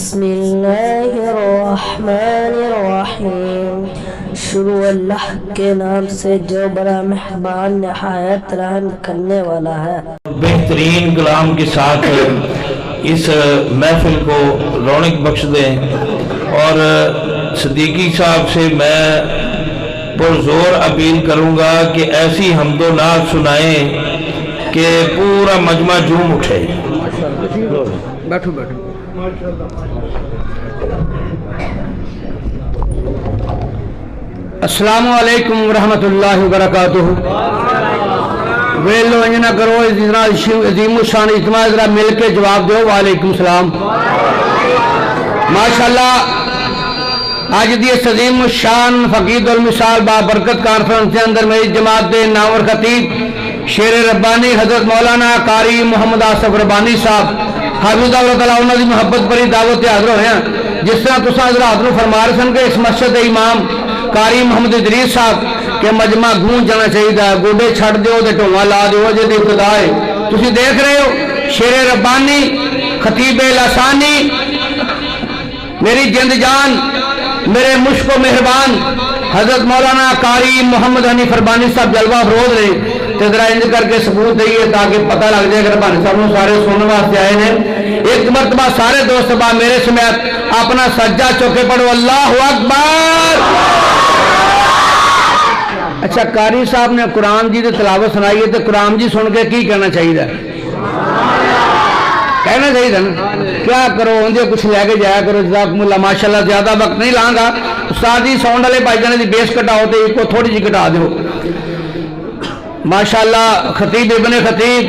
بسم اللہ الرحمن الرحیم. شروع اللہ کے نام سے جو بڑا مہربان نہایت رحم کرنے والا ہے. بہترین کلام کے ساتھ اس محفل کو رونق بخش دیں اور صدیقی صاحب سے میں پرزور اپیل کروں گا کہ ایسی حمد و نعت سنائیں کہ پورا مجمع جھوم اٹھے. بیٹھو بیٹھو. السلام علیکم ورحمۃ اللہ وبرکاتہ. ویلو انجنا کرو عظیم الشان اجتماع ذرا مل کے جواب دو. وعلیکم السلام. ماشاءاللہ آج دی عظیم الشان فقید المثال بابرکت کانفرنس کے اندر میری جماعت دے ناور خطیب شیر ربانی حضرت مولانا قاری محمد آصف ربانی صاحب حافظ اللہ تعالیٰ انہوں نے محبت پری دعوت حاضر ہوئے ہیں. جس طرح تساں حضرات نو فرما رہے سن کہ اس مسجد امام قاری محمد ادریس صاحب کہ مجمع گونج جانا چاہیے. گوڈے چھڑ دیو تے ٹھونگا لا دیو جے دی ابتدا ہے. تسی دیکھ رہے ہو شیر ربانی خطیب لسانی میری جند جان میرے مشک و مہربان حضرت مولانا قاری محمد حنیف ربانی صاحب جلوہ افروز رہے. ذرا انج کر کے ثبوت دئیے تاکہ پتہ لگ جائے کہ ربانی صاحب نے سارے سننے واسطے آئے ہیں. ایک مرتبہ سارے دوست با میرے سمیت اپنا سجدہ چوکے پڑھو اللہ اکبر. اچھا قاری صاحب نے قرآن جی دی تلاوت سنائی ہے تو قرآن جی سن کے کی کہنا چاہیے؟ کہنا چاہیے نا. کیا کرو اندھے کچھ لے کے جایا کرو. جزاکم اللہ. ماشاءاللہ زیادہ وقت نہیں لاؤں گا. استاد جی ساؤنڈ والے بھائی جانے دی بیس کٹاؤ تو ایک کو تھوڑی جی کٹا دیو. ماشاءاللہ خطیب ابن خطیب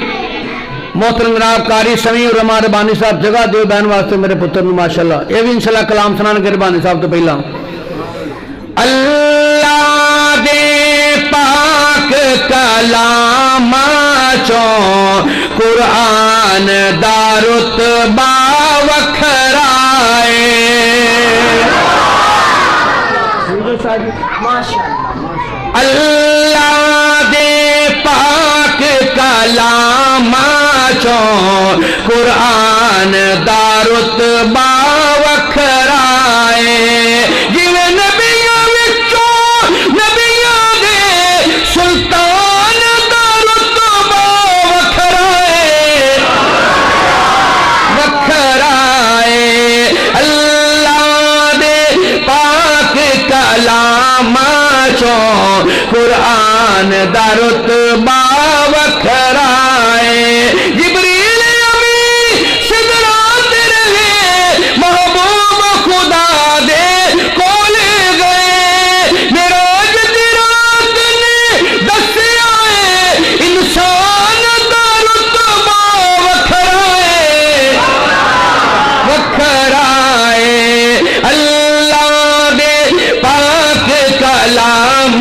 محترم جناب قاری سمیع الرحمان ربانی صاحب جگہ دیو بہن واسطے میرے پتر نو. ماشاءاللہ یہ بھی انشاءاللہ کلام سنان کے ربانی صاحب تو پہلا. اللہ دے پاک کلام چوں قرآن دا رتبہ وکھرائے. اللہ دے پاک کلام چوں قرآن دا رتبہ وکھرائے. جویں نبیاں وچوں نبیاں دے سلطان دا رتبہ وکھرائے وکھرائے. اللہ دے پاک کلام چوں قرآن دا رتبہ وکھرائے. جبریل امی سدرات رہے محبوب خدا دے کولے گئے. معراج دی رات نے دسیا ہے انسان دا رتبہ وکھرائے وکھرائے. اللہ دے پاک کلام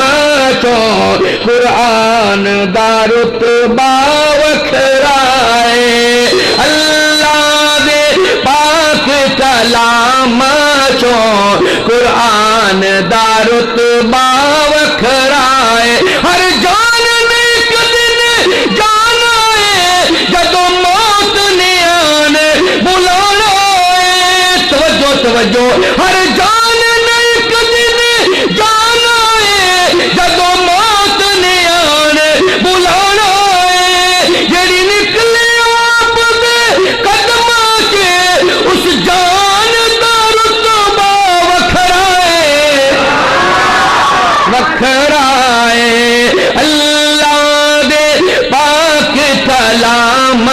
چوں قرآن دا رتبہ وکھرائے. اللہ دے پاک کلام چوں قرآن دا رتبہ وکھرائے. ہر جان نے ایک دن جانا ہے جدو موت نے آنے بلانا ہے. توجہ توجہ. ہر جان نے ایک دن جانا ہے جدو موت نے آنے بلانا ہے. جڑی نکلے آپ دے قدماں کے اس جان دا رتبہ وکھرائے وکھرائے. اللہ دے پاک کلام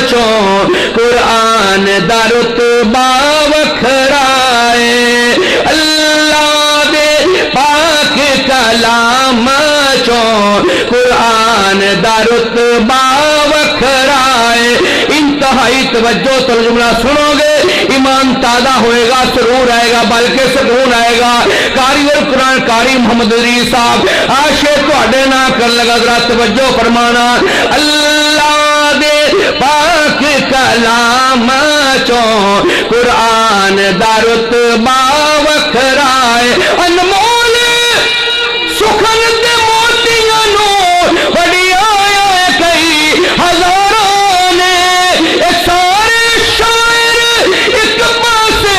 چوں قرآن دا رتبہ وکھرائے. اللہ دے پاک کلام چوں قرآن دا رتبہ وکھرائے. انتہائی توجہ تو جملہ سنو گے ایمان تازہ ہوئے گا, سرور آئے گا, بلکہ سکون آئے گا. قاری قرآن قاری محمد ادریس صاحب آشے تواڈے نہ کر لگا. ذرا توجہ فرمانا. اللہ دے پاک کلام چوں قرآن دا رتبہ وکھرائے. انمول سخن دے موتیاں نو بڑی آیا کئی ہزاروں نے. سارے شاعر ایک پاسے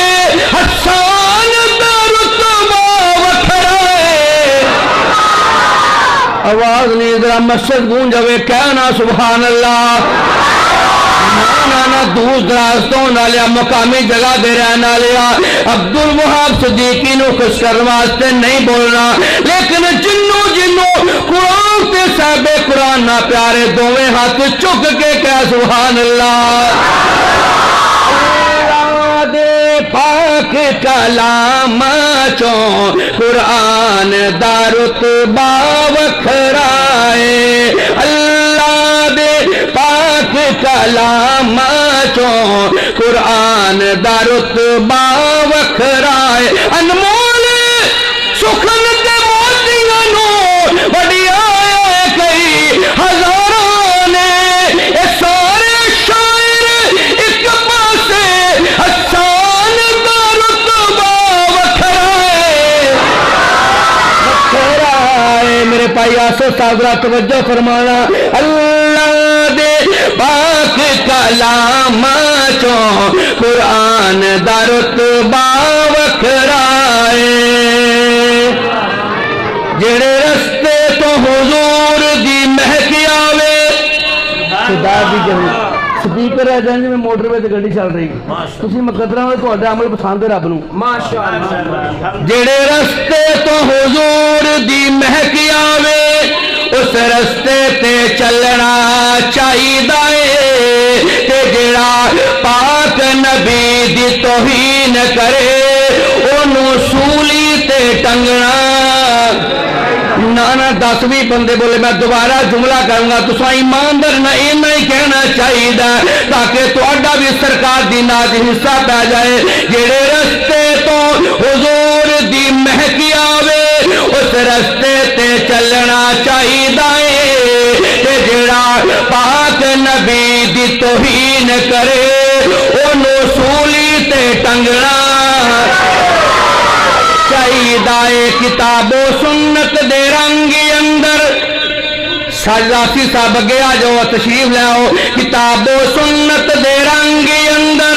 आवाज नहीं, जरा मस्जिद गूंज जावे, कहना सुभान अल्लाह। ना दूर दराज तो नालिया मुकामी जगह दे रहने वाले अब्दुल वहाब सिद्दीकी नु खुश करने वास्ते नहीं बोलना, लेकिन जिन्नों जिन्नों कुरान ते साहबे कुरान ना प्यारे दोवें हाथ चुक के कह सुभान अल्लाह। पाक कलाम चो कुरान दारुत बावखराए, अल्लाह दे पाक कलाम चो कुरान दारुत बावखराए, अनमोल सुखन ते मोतियां नो वडिया कई हजारों ने, सारे शायर एक पासे हसान दारुत बावखराए, वखराए। मेरे भाई आसो सागरा तवज्जो फरमाना, अल्लाह दे पाक कलाम चो कुरान दारुत बावखराए, जेड़े रस्ते तो हुजूर दी महक आवे, खुदा दी जमी स्पीकर है जंज में मोटरवे ते गड्डी चल रही, तुसी मुकद्दरा में तुहाडे अमल पसंद है रब नू माशाअल्लाह। जेड़े रस्ते तो हुजूर दी महक आवे, उस रस्ते ते चलना चाहिदा है, ते जेड़ा पाक नबी दी तौहीन करे ओनू सूली ते टंगना। ना 10 भी बंदे बोले, मैं दोबारा जुमला करूंगा, तुसा ईमानदार ना इन्ना ही कहना चाहिए ताकि तुहाडा भी सरकार दी नाज हिस्सा पै जाए। जेड़े रस्ते तो हुजूर दी महक आवे, उस रस्ते ते चलना चाहिदा है, ते जेड़ा पाक नबी दी तौहीन करे ओनू सूली ते टंगना चाहिए। किताबो सुन्नत दे रंग अंदर साजासी साहब अगे आ जाओ, तशरीफ लाओ। किताबो सुन्नत दे रंग अंदर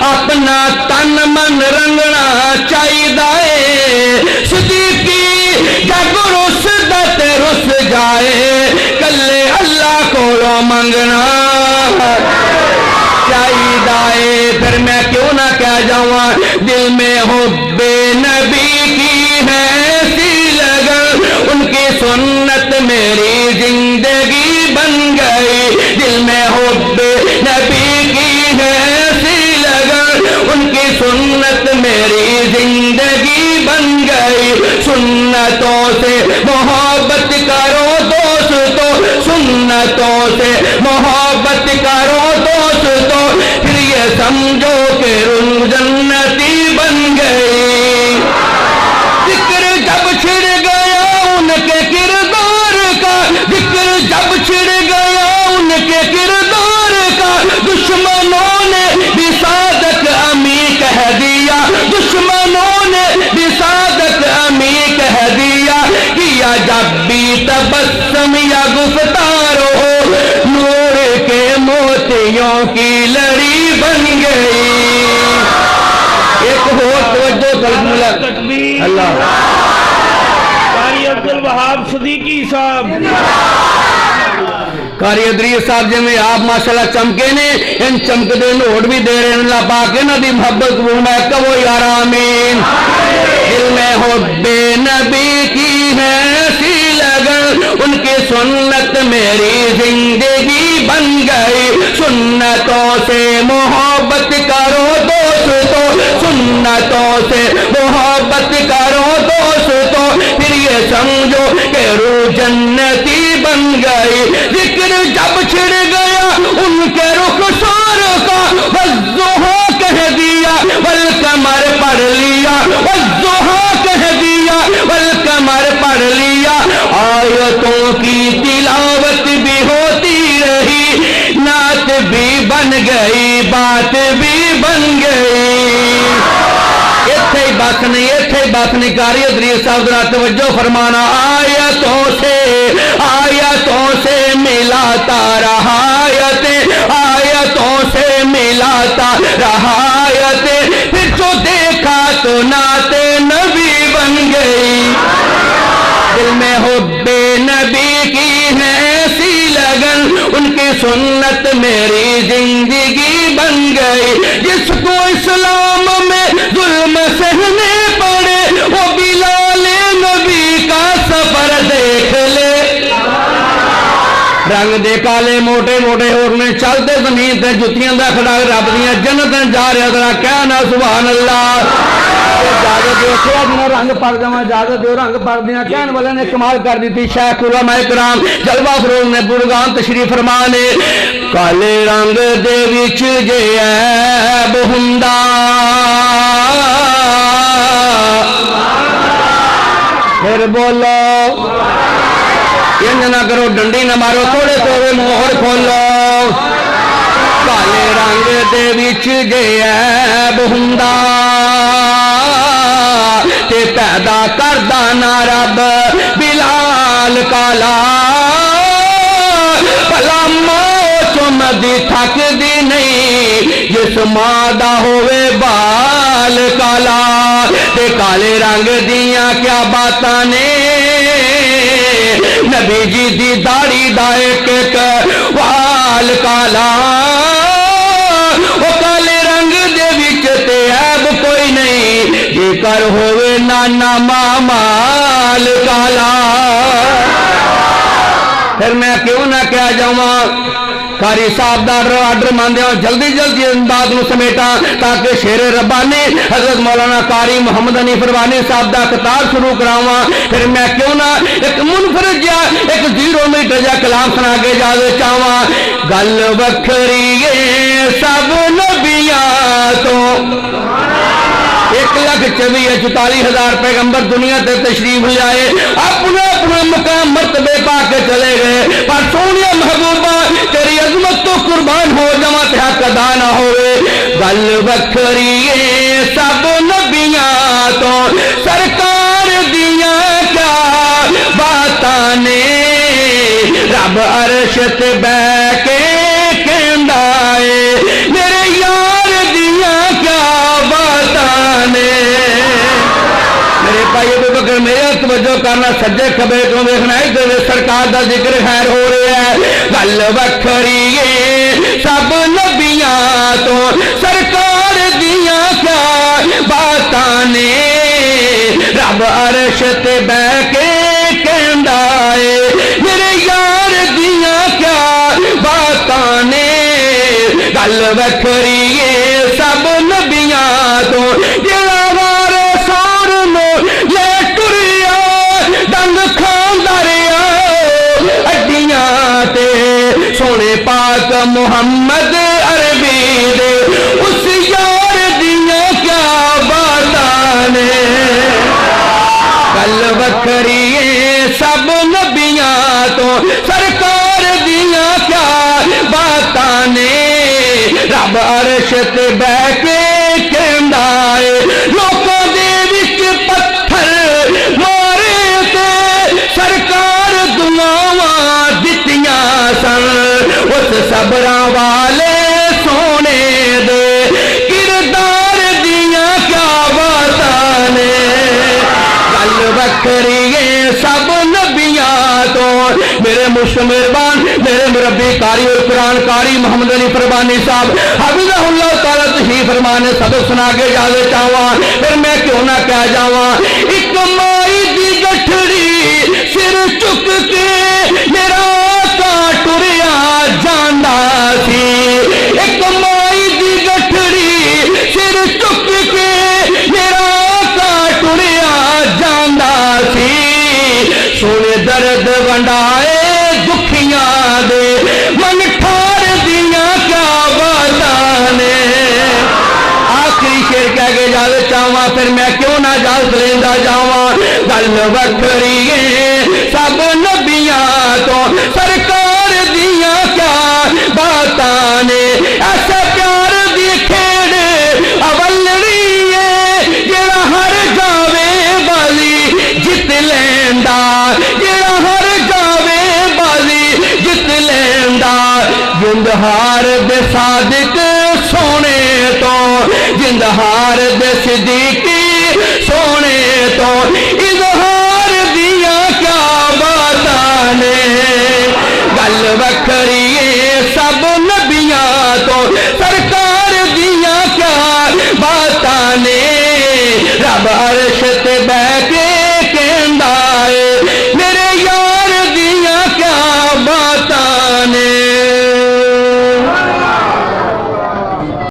अपना तन मन रंगना चाहिए। सिद्दीकी जब रुसदा ते रुस जाए, कल्ले अल्लाह कोलों मंगना चाहिए। फिर मैं क्यों ना कह जाऊं, दिल में हुब्बे नबी की है सी लगन, उनकी सुन्नत मेरी जिंदगी बन गई। दिल में हुब्बे नबी की है सी लगन, उनकी सुन्नत मेरी जिंदगी बन गई। सुन्नतों से मोहब्बत करो दोस्तों, सुन्नतों से मोहब्बत करो दोस्तों, फिर ये समझो कि रूह जन्नती बन गई। जिक्र जब छिड़ गया उनके किरदार का, जिक्र जब छिड़ गया उनके किरदार का, दुश्मनों ने भी सादक अमी कह दिया, दुश्मनों ने भी सादक अमी कह दिया। किया जब भी तबस्सुम या गुफ्तार हो, नूर के मोतियों की लड़ी बन गई। एक हो तवज्जो तकबीर अल्लाह। कारी अब्दुल वहाब सिद्दीकी साहब, कारी अदरीस साहब जिवें आप माशाअल्लाह चमके ने, इन चमकदे नोट भी दे रहे हैं। अल्लाह पाक इन्हां दी मोहब्बत कबूल मैं कहो यार आमीन। दिल में हुब्बे नबी की है सी लगन, उनकी सुन्नत मेरी जिंदगी बन गई। सुन्नतों से मोहब्बत करो दोस्तों, सुन्नतों से मोहब्बत करो दोस्तों, फिर ये समझो कि रूह जन्नती बन गई। जिक्र जब छिड़ गया उनके रुखसार का, वज़्ज़ुहा कह दिया वल कमर पढ़ लिया, वज़्ज़ुहा कह दिया वल कमर पढ़ लिया। आयतों की तिलावत भी होती रही, नात भी बन गई, बात भी बन गई। इत्थे बस नहीं, इत्थे बस नहीं। कारी अदरीस साहब जरा तवज्जो फरमाना, आयतों से मिलाता रहा आयतों से मिलाता रहा, फिर जो देखा तो नाते नबी बन गई। दिल में हुब्बे नबी सुन्नत मेरी जिंदगी बन गई। जिसको इस्लाम में जुल्म सहने पड़े वो बिलाल नबी का सफर देख ले। रंग दे काले मोटे मोटे होरने चलते जमीन ते जुतियां दा खड़ा रब दियां जन्नतां जा रहा जरा कहना सुभान अल्लाह। इजाजत दो थोड़ा रंग पड़ जावा, इजाजत दो रंग पड़ दिया। कहने वाले ने कमाल कर दी थी। शेख उलमा इकराम जलवा फरोज ने बुरगान तशरीफ फरमा ने काले रंग दे विच जे ऐब हुंदा फिर बोलो इंज ना करो डंडी ना मारो थोड़े थोड़े मोहर खोलो। काले रंग दे विच जे ऐब हुंदा ते पैदा करदा ना रब बिलाल काला। भला मां चुमदी थकदी नहीं जिस मां दा होवे बाल काला। ते काले रंग दियां क्या बातां ने नबी जी दी दाढ़ी दा एक एक वाल काला। ओ काले रंग दे विच ते ऐब कोई नहीं जेकर होवे नाना मामाल काला। फिर मैं क्यों ना कह जावा कारी साहब का आर्डर मानते हो जल्दी जल्दी इस बात को समेटा ताकि शेर रब्बानी हजरत मौलाना कारी मोहम्मद हनीफ रब्बानी साहब का किताब शुरू करावा। फिर मैं क्यों ना एक मुनफरद या एक 0 मीटर जा कलाम सुना के जावे चाहवा। गल वखरी सब नबियां तो 1,24,44,000 पैगंबर दुनिया से तशरीफ ले आए अपना अपना मुकाम मर्तबे पा के चले गए। पर सोनिया महबूबा तेरी अजमत तो कुर्बान हो जावा ते हक अदा ना होवे। गल वखरी सब नबियां तो सरकार दियां क्या बातां ने रब अरश ते बैठ के कहंदा है मेरे यार दियां क्या बातां ने। मेरे भाई अबू बकर मेरा तवज्जो करना सज्जे खबे तो देखना इधर सरकार का जिक्र खैर हो रहा है। गल वखरी सब नबियां तो सरकार दियां क्या बातां ने रब अरश ते बैठ के कहंदा है मेरे यार दियां क्या बातां ने। गल वखरी सब नबियां तो जेड़ा वारे सार नो ले टुरिया डंग खांदा रिया अड्डियां ते सोने पाक मुहम्मद अरबी दे उस यार दियां क्या बातां ने। गल वखरी सब नबियां तो सरकार दियां क्या बातां ने रब अरश ते बैठ के कहंदा है। लोकां दे विच पत्थर मारे ते सरकार दुआवां दित्तियां सन उस सबरां वाले सोने दे किरदार दियां क्या बातां ने। गल वखरी सब नबियां तो मेरे मुश्तमिरबान मेरे मुरब्बी कारी और कुरान कारी मोहम्मद हनीफ रब्बानी साहब हफिज़हुल्लाह तआला तशरीफ फरमाने सबक सुना के जावे चाहवा। फिर मैं क्यों ना कह जावा एक माई दी गठड़ी सिर चुक के मेरा आका टुरिया जांदा सी। एक माई दी गठड़ी सिर चुक के मेरा आका टुरिया जांदा सी। सोने दर्द वंडाए दुखियां दे मन ठार दियां क्या बातां ने। आखिरी शेर कह के जावे चाहवा फिर मैं क्यों ना इजाजत लेंदा जावा। गल वखरी सब नबियां तो